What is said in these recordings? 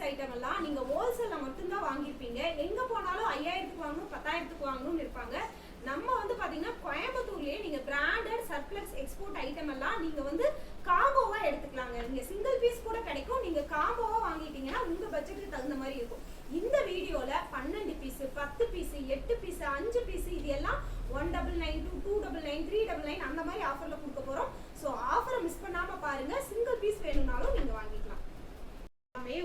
Item எல்லாம் நீங்க ஹோல்சேல்ல மட்டும்தான் வாங்கியிருப்பீங்க. எங்க போனாலும் 5000க்கு வாங்கணும் 10,000க்கு வாங்கணும்னு இருப்பாங்க. நம்ம வந்து பாத்தீங்கன்னா கோயம்புத்தூர்லயே நீங்க பிராண்டட் சர்ப்ளஸ் எக்ஸ்போர்ட் ஐட்டம் எல்லாம் நீங்க வந்து காம்போவா எடுத்துக்கலாங்க. நீங்க சிங்கிள் பீஸ் கூட கிடைக்கும். நீங்க காம்போவா வாங்கிட்டீங்கன்னா உங்க பட்ஜெட்டுக்கு தகுந்த மாதிரி இருக்கும். இந்த வீடியோல 12 பீஸ், 10 பீஸ், 8 பீஸ், 5 பீஸ் இது எல்லாம் 199 to 299, 399 அந்த மாதிரி ஆஃபர்ல கொடுக்க போறோம். சோ ஆஃபரை மிஸ் பண்ணாம பாருங்க. சிங்கிள் பீஸ் வேணும்னாலும் நீங்க வாங்கிக்கலாம்.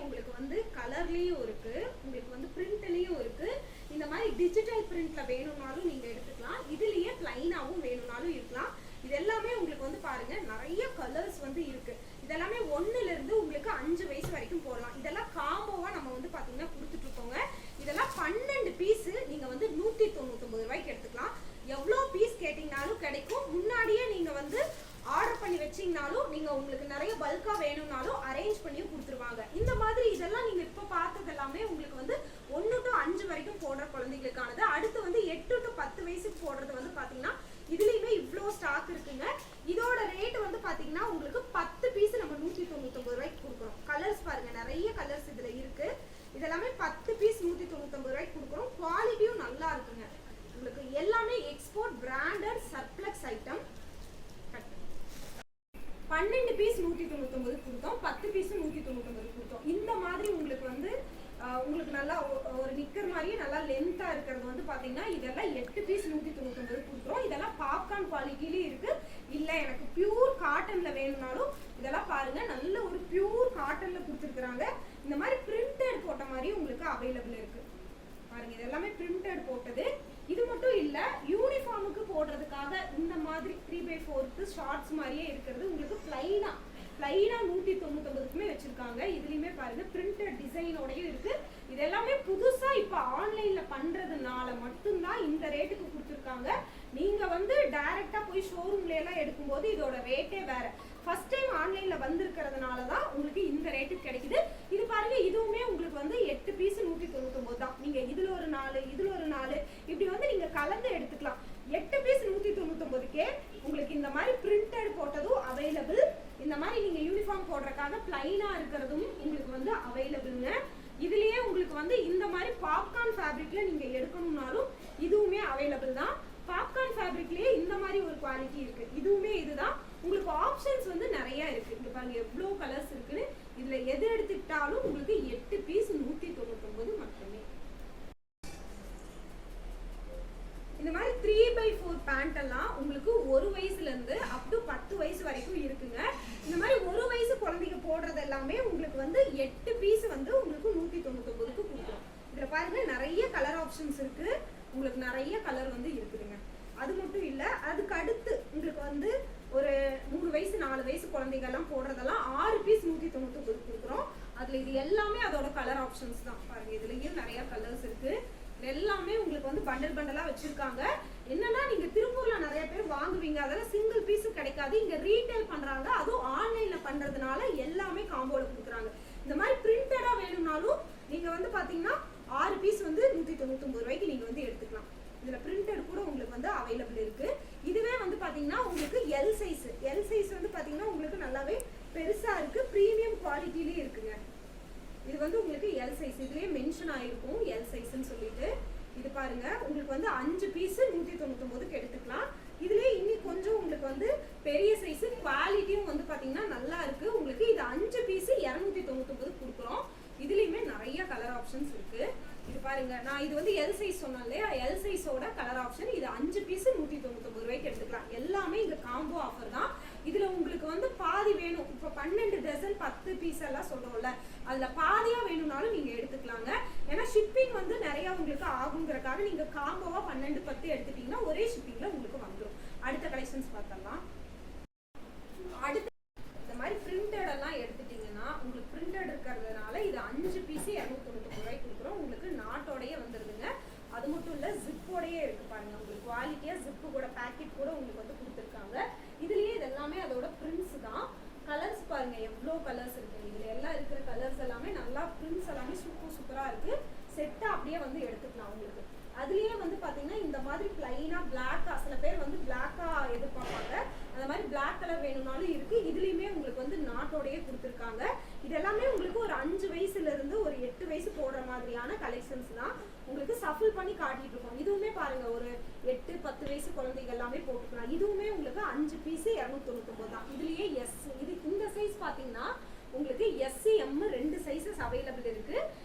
உங்களுக்கு வந்து கலர்லயும் இருக்கு, உங்களுக்கு வந்து பிரிண்ட்லயும் இருக்கு. இந்த மாதிரி டிஜிட்டல் பிரிண்ட்ல வேணும்னாலும் நீங்க எடுத்துக்கலாம். இதுலயே பிளைனாவும் வேணும்னாலும் இருக்கலாம். இது எல்லாமே உங்களுக்கு வந்து பாருங்க நிறைய கலர்ஸ் வந்து இருக்கு. இதெல்லாமே 1ல இருந்து உங்களுக்கு 5 வயசு வரைக்கும் போடலாம். இதெல்லாம் காம்போவா நம்ம வந்து பாத்தீங்கன்னா கொடுத்துட்டு இருக்கோங்க. இதெல்லாம் 12 பீஸ் நீங்க வந்து 199 ரூபாய்க்கு எடுத்துக்கலாம். எவ்வளவு பீஸ் கேட்டீங்கனாலும் கிடைக்கும். முன்னாடியே நீங்க வந்து ஆர்டர் பண்ணி வச்சீங்கனாலும் நீங்க உங்களுக்கு நிறைய பல்கா வேணும்னாலும் அரேஞ்ச் பண்ணி கொடுத்துருவாங்க. இந்த மாதிரி இதெல்லாம் நீங்க இப்ப பார்த்தது எல்லாமே உங்களுக்கு வந்து 1 to 5 வரைக்கும் போடுற குழந்தைகளுக்கானது. அடுத்து வந்து 8 to 10 வயசுக்கு போடுறது வந்து பாத்தீங்கன்னா இதுலயுமே இவ்வளோ ஸ்டாக் இருக்குங்க. இதோட ரேட் வந்து பாத்தீங்கன்னா உங்களுக்கு 10 பீஸ் நம்ம 199 ரூபாய்க்கு கொடுக்குறோம். கலர்ஸ் பாருங்க நிறைய கலர்ஸ் இதுல இருக்கு. இதெல்லாமே 10 பீஸ் 199 ரூபாய்க்கு கொடுக்குறோம். குவாலிட்டியும் நல்லா இருக்குங்க. உங்களுக்கு எல்லாமே எக்ஸ்போர்ட் பிராண்டட் சர்ப்ளக்ஸ் ஐட்டம். 12 பீஸ் 199 கொடுத்தோம், 10 பீஸ் 199 கொடுத்தோம். இந்த மாதிரி உங்களுக்கு வந்து உங்களுக்கு நல்லா ஒரு நிக்கர் மாதிரியே நல்லா லென்த்தா இருக்கிறது வந்து பாத்தீங்கன்னா இதெல்லாம் 8 பீஸ் 199 கொடுக்குறோம். இதெல்லாம் பாப்கார்ன் குவாலிட்டிலயும் இருக்கு. இல்ல எனக்கு பியூர் காட்டன்ல வேணும்னாலும் இதெல்லாம் பாருங்க நல்ல ஒரு பியூர் காட்டன்ல கொடுத்துருக்காங்க. இந்த மாதிரி பிரிண்டட் போட்ட மாதிரி உங்களுக்கு அவைலபிள் இருக்கு. பாருங்க இது எல்லாமே பிரிண்டட் போட்டது. இது மட்டும் இல்ல யூனிஃபார்முக்கு போடுறதுக்காக இந்த மாதிரி 3/4 ஷார்ட்ஸ் மாதிரியே இருக்கிறது உங்களுக்கு பிளைனா 199க்குமே வச்சிருக்காங்க. இதுலயுமே பாருங்க பிரிண்டட் டிசைனோடயும் இருக்கு. இது எல்லாமே புதுசா இப்ப ஆன்லைன்ல பண்றதுனால மட்டும்தான் இந்த ரேட்டுக்கு கொடுத்துருக்காங்க. நீங்க வந்து டைரக்டா போய் ஷோரூம்ல எல்லாம் எடுக்கும்போது இதோட ரேட்டே வேற. ஃபர்ஸ்ட் டைம் ஆன்லைன்ல வந்திருக்கிறதுனாலதான் உங்களுக்கு இந்த ரேட்டுக்கு கிடைக்குது. இது பாருங்க இதுவுமே உங்களுக்கு வந்து 8 பீஸ் 199 தான். நீங்க இதுல ஒரு 4 இதுல ஒரு 4 இப்படி வந்து நீங்க கலந்து எடுத்துக்கலாம். 8 பீஸ் 199க்கே உங்களுக்கு இந்த மாதிரி பிரிண்டட் போட்டதும் அவைலபிள். இந்த மாதிரி நீங்க யூனிஃபார்ம் போடுறதுக்காக பிளைனா இருக்கிறதும் உங்களுக்கு வந்து அவைலபிள்ங்க. இதுலயே உங்களுக்கு வந்து இந்த மாதிரி பாப்கார்ன் ஃபேப்ரிக்ல நீங்க எடுக்கணும்னாலும் இதுவுமே அவைலபிள் தான். பாப்கார்ன் ஃபேப்ரிக்லயே இந்த மாதிரி ஒரு குவாலிட்டி இருக்கு. இதுவுமே இதுதான். உங்களுக்கு ஆப்ஷன்ஸ் வந்து நிறைய இருக்கு. இங்க பாருங்க எவ்வளவு கலர்ஸ் இருக்குன்னு. இதுல எது எடுத்துக்கிட்டாலும் உங்களுக்கு 8 பீஸ் 199 மட்டுமே. இந்த மாதிரி 3/4 பேண்ட் எல்லாம் உங்களுக்கு 1 வயசுல இருந்து அப் டு 10 வயசு வரைக்கும் இருக்குங்க. இந்த மாதிரி 1 வயசு குழந்தைங்க போடுறது எல்லாமே உங்களுக்கு வந்து 8 பீஸ் வந்து உங்களுக்கு 199க்கு கொடுக்குறோம். இதுல பாருங்க நிறைய கலர் ஆப்ஷன்ஸ் இருக்கு. உங்களுக்கு நிறைய கலர் வந்து இருக்குதுங்க. அது மட்டும் இல்ல அதுக்கு அடுத்து உங்களுக்கு வந்து ஒரு 3 வயசு 4 வயசு குழந்தைங்க எல்லாம் போடுறதெல்லாம் 6 பீஸ் 199 கொடுக்குறோம். அதுல இது எல்லாமே அதோட கலர் ஆப்ஷன்ஸ் தான். பாருங்க இதுலயும் நிறைய கலர்ஸ் இருக்கு. எல்லாமே உங்களுக்கு வந்து பண்டல் பண்டலா வச்சிருக்காங்க. என்னன்னா நீங்க திருப்பூர்ல நிறைய பேர் வாங்குவீங்க, அதெல்லாம் சிங்கிள் பீஸ் கிடைக்காது. இங்க ரீட்டைல் பண்றாங்க, அதுவும் ஆன்லைன்ல பண்றதுனால எல்லாமே காம்போல கொடுக்குறாங்க. இந்த மாதிரி பிரிண்டடா வேணும்னாலும் நீங்க வந்து பாத்தீங்கன்னா 6 பீஸ் வந்து 199 ரூபாய்க்கு நீங்க வந்து எடுத்துக்கலாம். இதுல பிரிண்டட் கூட உங்களுக்கு வந்து அவைலபிள் இருக்கு. இதுவே வந்து பாத்தீங்கன்னா உங்களுக்கு எல் சைஸ் வந்து பாத்தீங்கன்னா உங்களுக்கு நல்லாவே பெருசா இருக்கு. பிரீமியம் குவாலிட்டிலயே இருக்குங்க. இது வந்து உங்களுக்கு எல் சைஸ் இதுலயே மென்ஷன் ஆயிருக்கும் எல் சைஸ்ன்னு சொல்லிட்டு. இது பாருங்க உங்களுக்கு வந்து 5 பீஸ் 199க்கு எடுத்துக்கலாம். இதுலயே இன்னும் கொஞ்சம் உங்களுக்கு வந்து பெரிய சைஸ் குவாலிட்டியும் வந்து பாத்தீங்கன்னா நல்லா இருக்கு. உங்களுக்கு இது 5 பீஸ் 299 கொடுக்குறோம். இதுலயுமே நிறைய கலர் ஆப்ஷன்ஸ் இருக்கு. இது பாருங்க நான் இது வந்து எல் சைஸ் சொன்னேன் இல்லையா, எல் சைஸோட கலர் ஆப்ஷன். இது 5 பீஸ் 199 ரூபாய்க்கு எடுத்துக்கலாம். எல்லாமே இங்க காம்போ ஆஃபர் தான். இதுல உங்களுக்கு வந்து பாதி வேணும். இப்ப 12 டசன் 10 பீஸ் எல்லாம் சொல்றோம்ல, அதுல பாதியா வேணும்னாலும் நீங்க எடுத்துக்கலாங்க. ஏன்னா ஷிப்பிங் வந்து நிறைய உங்களுக்கு ஆகுங்கிறதுக்காக நீங்க காம்போவா 12 10 எடுத்துட்டீங்கன்னா ஒரே ஷிப்பிங்ல உங்களுக்கு வந்துடும். அடுத்த கலெக்ஷன்ஸ் பார்த்தலாம். அடுத்து இந்த மாதிரி பிரிண்டட் எல்லாம் எடுத்துட்டீங்கன்னா உங்களுக்கு பிரிண்டட் இருக்கிறதுனால இது 5 பீஸ் 299 ரூபாய்க்கு கொடுக்குறோம். உங்களுக்கு நாட்டோடயே வந்துருதுங்க. அது மட்டும் இல்ல ஜிப்போடயே இருக்கு பாருங்க. உங்களுக்கு குவாலிட்டியா ஜிப்பு கூட பேக்கெட் கூட உங்களுக்கு வந்து கொடுத்துருக்காங்க. இதுலயே இது எல்லாமே அதோட பிரிண்ட்ஸ் தான். கலர்ஸ் பாருங்க எவ்வளோ கலர்ஸ் இருக்கு. இதுல எல்லாம் இருக்கிற கலர்ஸ் எல்லாமே நல்லா பிரிண்ட்ஸ் எல்லாமே சூப்பரா இருக்கு. செட்டா அப்படியே வந்து எடுத்துக்கலாம் உங்களுக்கு. அதுலயே வந்து பாத்தீங்கன்னா இந்த மாதிரி கலர் வேணும்னாலும் இருக்கு. இதுலயுமே உங்களுக்கு வந்து நாட்டோடயே கொடுத்துருக்காங்க. இது எல்லாமே உங்களுக்கு ஒரு 5 வயசுல இருந்து ஒரு 8 வயசு போடுற மாதிரியான கலெக்ஷன்ஸ் தான் உங்களுக்கு சஃபிள் பண்ணி காட்டிட்டு இருக்கோம். இதுவுமே பாருங்க ஒரு 8 10 வயசு குழந்தைங்க எல்லாமே போட்டுக்கலாம். இதுவுமே உங்களுக்கு 5 பீஸ் 299 தான். இதுலயே எஸ் இது இந்த சைஸ் பாத்தீங்கன்னா உங்களுக்கு SM 2 சைஸஸ் அவைலபிள் இருக்கு.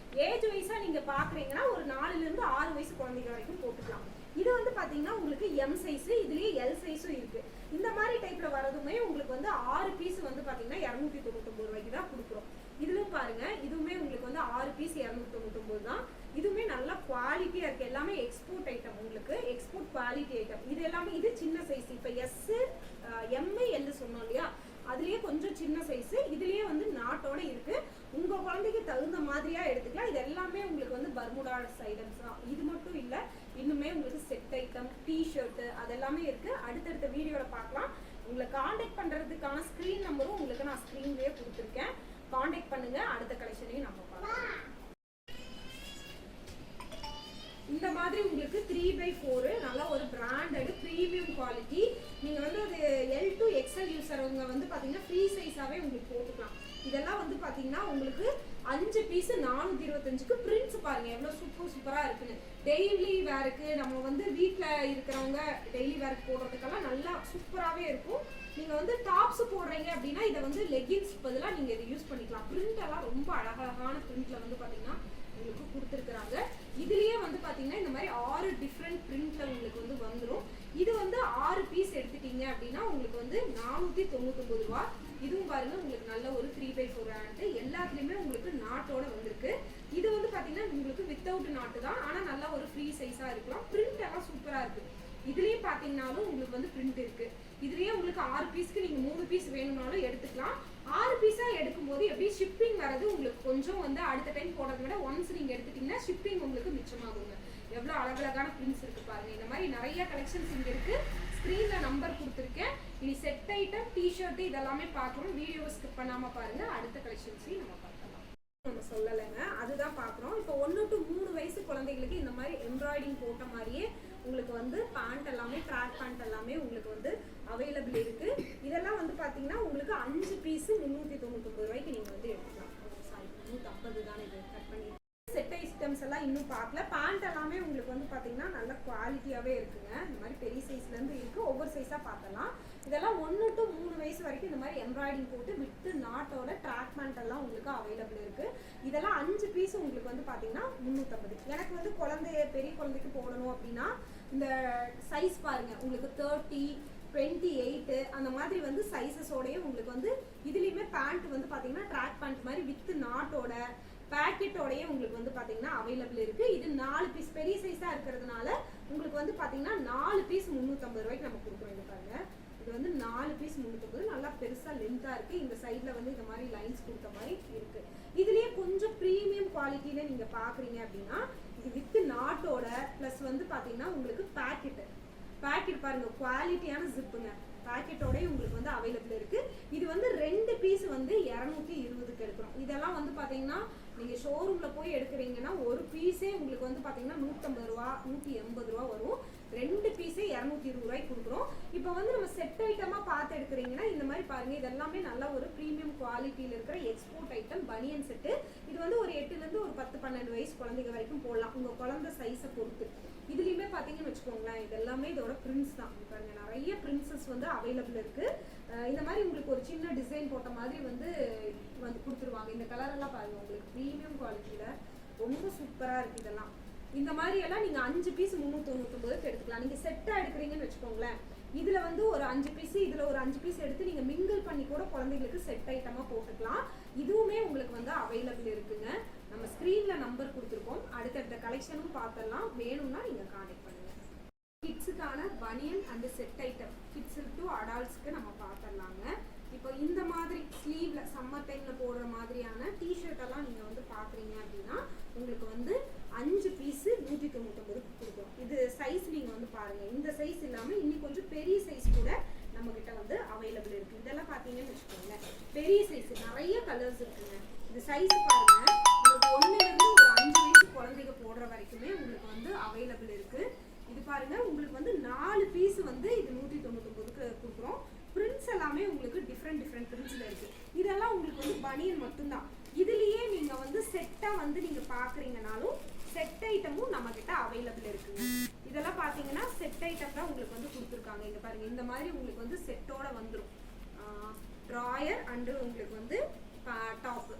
ஏஜ் வைஸா நீங்க பாக்குறீங்கன்னா ஒரு 4ல இருந்து 6 வயசு குழந்தைங்க வரைக்கும் போட்டுக்கலாம். இது வந்து பாத்தீங்கன்னா உங்களுக்கு எம் சைஸ், இதுலயே எல் சைஸும் இருக்கு. இந்த மாதிரி டைப்ல வரதுமே உங்களுக்கு வந்து 6 பீஸ் வந்து பாத்தீங்கன்னா 299 ரூபாய்க்கு தான் கொடுக்குறோம். இதுலயும் பாருங்க, இதுவுமே உங்களுக்கு வந்து 6 பீஸ் 299 தான். இதுவுமே நல்ல குவாலிட்டியா இருக்கு. எல்லாமே எக்ஸ்போர்ட் ஐட்டம், உங்களுக்கு எக்ஸ்போர்ட் குவாலிட்டி ஐட்டம். இது எல்லாமே இது சின்ன சைஸ். இப்ப எஸ் எம் எல் சொன்னோம் இல்லையா, அதுலயே கொஞ்சம் சின்ன சைஸ். இதுலயே வந்து நாட்டோட இருக்கு. உங்க குழந்தைக்கு தகுந்த மாதிரியா எடுத்துக்கலாம். இது எல்லாமே உங்களுக்கு வந்து பர்முடா ஐட்டம்ஸ் தான். இது மட்டும் இல்ல, இன்னுமே உங்களுக்கு செட் ஐட்டம், டிஷர்ட் அதெல்லாமே இருக்கு. அடுத்தடுத்த வீடியோல பார்க்கலாம். உங்களை காண்டாக்ட் பண்றதுக்கான ஸ்கிரீன் நம்பரும் உங்களுக்கு நான் ஸ்கிரீன்லயே கொடுத்துருக்கேன். காண்டாக்ட் பண்ணுங்க. அடுத்த கலெக்ஷனையும் நம்ம பார்க்கலாம். இந்த மாதிரி உங்களுக்கு 3x4 நல்ல ஒரு பிராண்டட் பிரீமியம் குவாலிட்டி. நீங்க வந்து அது L to XL யூசர்வங்க வந்து பாத்தீங்கன்னா ஃப்ரீ சைஸாவே உங்களுக்கு போட்டுக்கலாம். இதெல்லாம் வந்து பாத்தீங்கன்னா உங்களுக்கு 5 பீஸ் 425க்கு பிரிண்ட்ஸ் பாருங்க எவ்வளவு சூப்பரா இருக்குன்னு. டெய்லி வேருக்கு நம்ம வந்து வீட்ல இருக்கிறவங்க டெய்லி வேருக்கு போடுறதுக்கெல்லாம் நல்லா சூப்பராவே இருக்கும். நீங்க வந்து டாப்ஸ் போடுறீங்க அப்படின்னா இதை வந்து லெகின்ஸ் பதிலா நீங்க இதை யூஸ் பண்ணிக்கலாம். பிரிண்ட் எல்லாம் ரொம்ப அழகான பிரிண்ட்ல வந்து பாத்தீங்கன்னா உங்களுக்கு கொடுத்துருக்காங்க. இதுலயே வந்து பாத்தீங்கன்னா இந்த மாதிரி 6 டிஃப்ரெண்ட் பிரிண்ட்ல உங்களுக்கு வந்து வந்துடும். இது வந்து 6 பீஸ் எடுத்துட்டீங்க அப்படின்னா உங்களுக்கு வந்து 499 ரூபாய். இதுவும் பாருங்க உங்களுக்கு நல்ல ஒரு 3x4 ஹேண்ட். எல்லாத்துலயுமே உங்களுக்கு நாட்டோட வந்திருக்கு. இது வந்து பாத்தீங்கன்னா உங்களுக்கு வித்தவுட் நாட்டு தான், ஆனா நல்ல ஒரு ஃப்ரீ சைஸா இருக்கலாம். பிரிண்ட் எல்லாம் சூப்பரா இருக்கு. இதுலயே பாத்தீங்கன்னாலும் உங்களுக்கு வந்து பிரிண்ட் இருக்கு. இதுலயே உங்களுக்கு 6 பீஸ்க்கு நீங்க 3 பீஸ் வேணும்னாலும் எடுத்துக்கலாம். 6 பீஸா எடுக்கும்போது எப்படி ஷிப்பிங் வரது உங்களுக்கு கொஞ்சம் வந்து அடுத்த டைம் போடுறத விட ஒன்ஸ் நீங்க எடுத்துட்டீங்கன்னா ஷிப்பிங் உங்களுக்கு மிச்சமாகுங்க. எவ்வளவு அழகழகான பிரிண்ட்ஸ் இருக்கு பாருங்க. இந்த மாதிரி நிறைய கலெக்ஷன்ஸ் இங்க இருக்கு. ஸ்கிரீன்ல நம்பர் கொடுத்துருக்கேன். இனி செட் ஐட்டம், டிஷர்ட் இதெல்லாமே பார்க்கணும். வீடியோ ஸ்கிப் பண்ணாம பாருங்க. அடுத்த கலெக்ஷன்ஸையும் நம்ம பார்க்கலாம். நம்ம சொல்லலைங்க, அதுதான் பார்க்குறோம். இப்போ 1 to 3 வயசு குழந்தைகளுக்கு இந்த மாதிரி எம்ப்ராய்டிங் போட்ட மாதிரியே உங்களுக்கு வந்து பேண்ட் எல்லாமே, ட்ராக் பேண்ட் எல்லாமே உங்களுக்கு வந்து அவைலபிள் இருக்கு. இதெல்லாம் வந்து பாத்தீங்கன்னா உங்களுக்கு 5 பீஸ் 399 ரூபாய்க்கு நீங்க வந்து எடுத்துக்கலாம். சாரி 350 தானே இது கட் பண்ணி. செட் ஐட்டம்ஸ் எல்லாம் இன்னும் பார்க்கல. பேண்ட் எல்லாமே உங்களுக்கு வந்து பாத்தீங்கன்னா நல்ல குவாலிட்டியாவே இருக்குங்க. இந்த மாதிரி பெரிய சைஸ்ல இருந்து இருக்கு. ஒவ்வொரு சைஸா பார்த்தலாம். இதெல்லாம் 1 to 3 வயசு வரைக்கும் இந்த மாதிரி எம்ப்ராய்டிங் போட்டு வித் நாட்டோட ட்ராக் பேண்ட் எல்லாம் உங்களுக்கு அவைலபிள் இருக்கு. இதெல்லாம் 5 பீஸ் உங்களுக்கு வந்து பாத்தீங்கன்னா 350. எனக்கு வந்து பெரிய குழந்தைக்கு போடணும் அப்படின்னா இந்த சைஸ் பாருங்க உங்களுக்கு 30, 28 அந்த மாதிரி வந்து சைஸஸோடய உங்களுக்கு வந்து இதுலயுமே பேண்ட் வந்து பாத்தீங்கன்னா ட்ராக் பேண்ட் மாதிரி வித் நாட்டோட பேக்கெட்டோடய உங்களுக்கு வந்து பாத்தீங்கன்னா அவைலபிள் இருக்கு. இது 4 பீஸ் பெரிய சைஸா இருக்கிறதுனால உங்களுக்கு வந்து பாத்தீங்கன்னா 4 பீஸ் 350 ரூபாய்க்கு நம்ம கொடுக்குறோம். பாருங்க, இது வந்து 4 பீஸ் 350. நல்லா பெருசா லென்த்தா இருக்கு. இந்த சைட்ல வந்து இந்த மாதிரி லைன்ஸ் கொடுத்த மாதிரி இருக்கு. இதுலயே கொஞ்சம் பிரீமியம் குவாலிட்டியில நீங்க பாக்குறீங்க அப்படின்னா இது வித் நாட்டோட பிளஸ் வந்து பாத்தீங்கன்னா உங்களுக்கு பேக்கெட் பாருங்க குவாலிட்டியான ஜிப்புங்க. பேக்கெட்டோட உங்களுக்கு வந்து அவைலபிள் இருக்கு. இது வந்து 2 பீஸ் வந்து 220க்கு எடுக்கிறோம். இதெல்லாம் வந்து பாத்தீங்கன்னா நீங்க ஷோரூம்ல போய் எடுக்கிறீங்கன்னா ஒரு பீஸே உங்களுக்கு வந்து பாத்தீங்கன்னா 150 ரூபா 180 ரூபா வரும். 2 பீஸே 220 ரூபாய்க்கு கொடுக்குறோம். இப்போ வந்து நம்ம செட் ஐட்டமா பார்த்து எடுக்கிறீங்கன்னா இந்த மாதிரி பாருங்க, இதெல்லாமே நல்ல ஒரு பிரீமியம் குவாலிட்டியில இருக்கிற எக்ஸ்போர்ட் ஐட்டம் பனியன் செட்டு. இது வந்து ஒரு 8ல இருந்து ஒரு 10-12 வயசு குழந்தைங்க வரைக்கும் போடலாம், உங்க குழந்தை சைஸை பொறுத்து. இதுலயுமே பாத்தீங்கன்னு வச்சுக்கோங்களேன், இதெல்லாமே இதோட பிரிண்ட்ஸ் தான். பாருங்க நிறைய பிரிண்ட்ஸஸ் வந்து அவைலபிள் இருக்கு. இந்த மாதிரி உங்களுக்கு ஒரு சின்ன டிசைன் போட்ட மாதிரி வந்து கொடுத்துருவாங்க. இந்த கலர் எல்லாம் பாருங்க உங்களுக்கு பிரீமியம் குவாலிட்டியில ரொம்ப சூப்பரா இருக்கு. இதெல்லாம் இந்த மாதிரி எல்லாம் நீங்க 5 பீஸ் 399க்கு எடுத்துக்கலாம். நீங்க செட்டா எடுக்கிறீங்கன்னு வச்சுக்கோங்களேன், இதுல வந்து ஒரு 5 பீஸ் இதுல ஒரு 5 பீஸ் எடுத்து நீங்க மிங்கிள் பண்ணி கூட குழந்தைங்களுக்கு செட் ஐட்டமா போட்டுக்கலாம். இதுவுமே உங்களுக்கு வந்து அவைலபிள் இருக்குங்க. நம்ம ஸ்கிரீன்ல நம்பர் கொடுத்துருக்கோம். அடுத்தடுத்த கலெக்ஷனும் பார்த்தலாம். வேணும்னா நீங்க கான்டாக்ட் பண்ணுங்க. கிட்ஸுக்கான பனியன் and set item kids to அடல்ட்ஸ்க்கு நம்ம பார்த்துடலாங்க. இப்போ இந்த மாதிரி ஸ்லீவ்ல சம்மர் டைம்ல போடுற மாதிரியான டிஷர்ட் எல்லாம் நீங்க வந்து பாக்குறீங்க அப்படின்னா உங்களுக்கு வந்து 5 பீஸ் 199 கொடுக்கும். இது சைஸ் நீங்க வந்து பாருங்க, இந்த சைஸ் இல்லாம இன்னி கொஞ்சம் பெரிய சைஸ் கூட நம்ம கிட்ட வந்து அவைலபிள் இருக்கு. இதெல்லாம் பாத்தீங்கன்னு வச்சுக்கோங்க, பெரிய சைஸ் நிறைய கலர்ஸ் இருக்குங்க. இந்த சைஸ் பாருங்க, உங்களுக்கு 1ல இருந்து ஒரு 5 வயசு குழந்தைங்க போடுற வரைக்குமே உங்களுக்கு வந்து அவைலபிள் இருக்கு. இது பாருங்க உங்களுக்கு வந்து 4 பீஸ் வந்து இது 199க்கு கொடுக்குறோம். பிரிண்ட்ஸ் எல்லாமே எல்லாமே உங்களுக்கு டிஃப்ரெண்ட் பிரின்ஸ்ல இருக்கு. இதெல்லாம் உங்களுக்கு வந்து பனியன் மட்டும்தான். இதுலயே நீங்க வந்து செட்டா வந்து நீங்க பாக்குறீங்கனாலும் செட் ஐட்டமும் நம்ம கிட்ட அவைலபிள் இருக்குங்க. இதெல்லாம் பாத்தீங்கன்னா செட் ஐட்டம் தான் உங்களுக்கு வந்து கொடுத்துருக்காங்க. இங்க பாருங்க, இந்த மாதிரி உங்களுக்கு வந்து செட்டோட வந்துடும். ட்ராயர் அண்டு உங்களுக்கு வந்து டாப்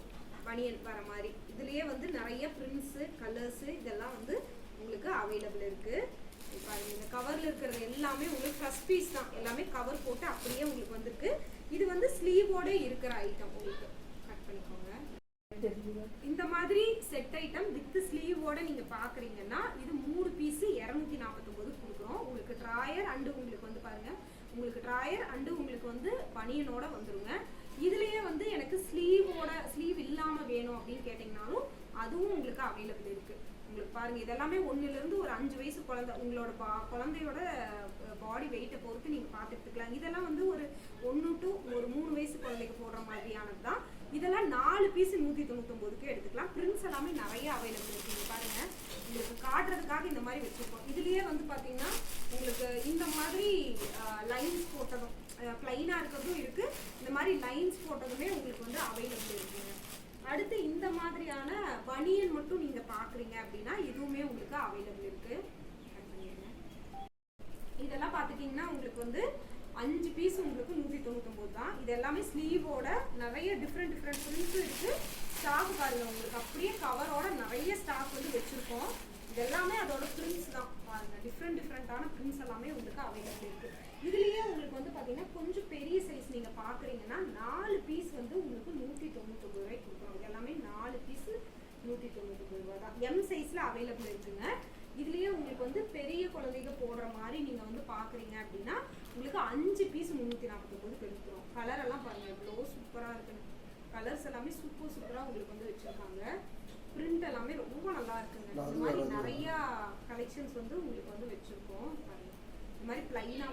பனியன் வர மாதிரி இதுலயே வந்து நிறைய பிரிண்ட்ஸ் கலர்ஸ் இதெல்லாம் வந்து உங்களுக்கு அவைலபிள் இருக்கு. பாருங்க, இந்த கவர்ல இருக்கிறது எல்லாமே உங்களுக்கு ஃபர்ஸ்ட் பீஸ் தான். எல்லாமே கவர் போட்டு அப்படியே உங்களுக்கு வந்திருக்கு. இது வந்து ஸ்லீவோட இருக்கிற ஐட்டம். உங்களுக்கு கட் பண்ணிக்கோங்க. இந்த மாதிரி செட் ஐட்டம் வித் ஸ்லீவோட நீங்க பாக்குறீங்கன்னா இது 3 பீஸ் 249 கொடுக்குறோம். உங்களுக்கு ட்ராயர் அண்டு உங்களுக்கு வந்து பாருங்க, உங்களுக்கு ட்ராயர் அண்டு உங்களுக்கு வந்து பனியனோட வந்துருங்க. இதுலயே வந்து எனக்கு ஸ்லீவ் இல்லாம வேணும் அப்படின்னு கேட்டீங்கன்னாலும் அதுவும் உங்களுக்கு அவைலபிள் இருக்கு. உங்களுக்கு பாருங்க, இதெல்லாமே 1ல இருந்து ஒரு 5 வயசு குழந்தை உங்களோட குழந்தையோட பாடி வெயிட்டை பொறுத்து நீங்க பார்த்துக்கலாம். இதெல்லாம் வந்து ஒரு 1 to ஒரு 3 வயசு குழந்தைக்கு போடுற மாதிரியானது தான். இதெல்லாம் 4 பீஸ் 199க்கு எடுத்துக்கலாம். பிரிண்ட்ஸ் எல்லாமே நிறைய அவைலபிள் இருக்கு. பாருங்க, உங்களுக்கு காட்டுறதுக்காக இந்த மாதிரி வச்சிருக்கோம். இதுலயே வந்து பாத்தீங்கன்னா உங்களுக்கு இந்த மாதிரி லைன்ஸ் போட்டதும் பிளைனா இருக்கிறதும் இருக்கு. இந்த மாதிரி லைன்ஸ் போட்டதுமே உங்களுக்கு வந்து அவைலபிள் இருக்குங்க. அடுத்து இந்த மாதிரியான பனியன் மட்டும் நீங்க பாக்குறீங்க அப்படின்னா இதுவுமே உங்களுக்கு அவைலபிள் இருக்கு. இதெல்லாம் பாத்துட்டீங்கன்னா உங்களுக்கு வந்து 5 பீஸ் உங்களுக்கு 199 தான். இது எல்லாமே ஸ்லீவோட நிறைய டிஃப்ரெண்ட் பிரிண்ட்ஸும் இருக்கு. ஸ்டாக் பாருங்க, உங்களுக்கு அப்படியே கவரோட நிறைய ஸ்டாக் வந்து வச்சிருக்கோம். இது எல்லாமே அதோட பிரிண்ட்ஸ் தான். பாருங்க, டிஃப்ரெண்டான பிரிண்ட்ஸ் எல்லாமே உங்களுக்கு அவைலபிள் இருக்கு. இதுலயே உங்களுக்கு வந்து பாத்தீங்கன்னா கொஞ்சம் பெரிய சைஸ் நீங்க பாக்குறீங்கன்னா 4 பீஸ் வந்து உங்களுக்கு 199 ரூபாய்க்கு கொடுக்குறோம். எல்லாமே 4 பீஸ் 199 ரூபாய் தான். எம் சைஸ்ல அவைலபிள் இருக்குங்க. இதுலயே உங்களுக்கு வந்து பெரிய குழந்தைங்க போடுற மாதிரி நீங்க வந்து பாக்குறீங்க அப்படின்னா உங்களுக்கு 5 பீஸ் 349 கொடுக்குறோம். கலர் எல்லாம் பாருங்க எவ்வளோ சூப்பரா இருக்குன்னு. கலர்ஸ் எல்லாமே சூப்பரா உங்களுக்கு வந்து வச்சிருக்காங்க. பிரிண்ட் எல்லாமே ரொம்ப நல்லா இருக்குங்க. இந்த மாதிரி நிறைய கலெக்ஷன்ஸ் வந்து உங்களுக்கு வந்து வச்சிருக்கோம். பாருங்க, இந்த மாதிரி பிளைனா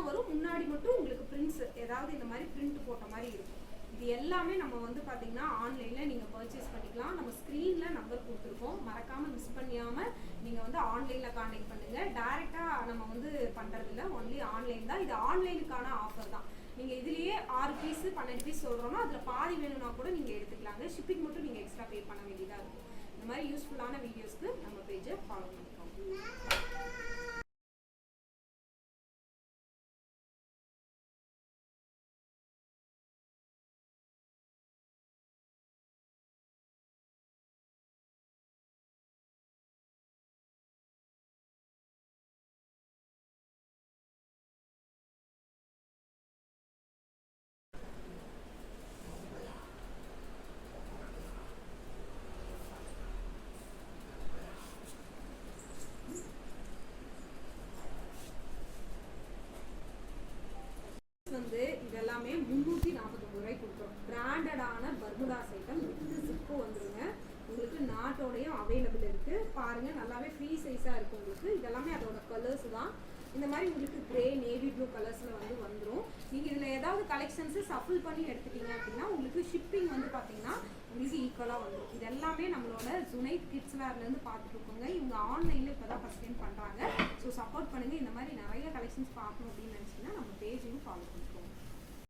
வரும். முன்னாடி மட்டும் உங்களுக்கு பிரிண்ட்ஸ் ஏதாவது இந்த மாதிரி பிரிண்ட் போட்ட மாதிரி இருக்கும். இது எல்லாமே நம்ம வந்து பாத்தீங்கன்னா ஆன்லைன்ல நீங்க பர்ச்சேஸ் பண்ணிக்கலாம். நம்ம ஸ்கிரீன்ல நம்பர் கொடுத்துருக்கோம், மறக்காம மிஸ் பண்ணியாம நீங்க வந்து ஆன்லைன்ல கான்டாக்ட் பண்ணுங்க. டைரக்டா நம்ம வந்து பண்றது இல்ல, ஒன்லி ஆன்லைன் தான். இது ஆன்லைனுக்கான ஆஃபர் தான். நீங்க இதுலயே 6 பீஸ் 12 பீஸ் சொல்றோம்னா அதுல பாதி வேணும்னா கூட நீங்க எடுத்துக்கலாங்க. ஷிப்பிங் மட்டும் நீங்க எக்ஸ்ட்ரா பே பண்ண வேண்டியதா இருக்கும். இந்த மாதிரி யூஸ்ஃபுல்லான வீடியோஸ்க்கு நம்ம பேஜை ஃபாலோ பண்ணிக்கோங்க. வந்து இதெல்லாமே 349 ரூபாய்க்கு கொடுக்குறோம். பிராண்டடான பர்முடாஸ் ஐட்டம் வித் ஜிப்பு வந்துருங்க. உங்களுக்கு நாட்டோடையும் அவைலபிள் இருக்கு. பாருங்க, நல்லாவே ஃப்ரீ சைஸா இருக்கு உங்களுக்கு. இதெல்லாமே அதோட கலர்ஸ் தான். இந்த மாதிரி உங்களுக்கு கிரே நேவி ப்ளூ கலர்ஸ்ல வந்து வந்துடும். நீங்க இதுல ஏதாவது கலெக்ஷன்ஸ் சஃபில் பண்ணி எடுத்துட்டீங்க அப்படின்னா உங்களுக்கு ஷிப்பிங் வந்து பாத்தீங்கன்னா உங்களுக்கு ஈக்குவலா வந்துடும். இது எல்லாமே நம்மளோட ஜுனைத் கிட்ஸ் வேர்ல இருந்து பார்த்துட்டு இருக்கோங்க. இவங்க ஆன்லைன்ல இப்பதான் ஃபர்ஸ்ட் டைம் பண்றாங்க. ஸோ சப்போர்ட் பண்ணுங்க. இந்த மாதிரி நிறைய கலெக்ஷன்ஸ் பார்க்கணும் அப்படின்னு நினைச்சீங்கன்னா நம்ம பேஜையும் ஃபாலோ பண்ணுங்க.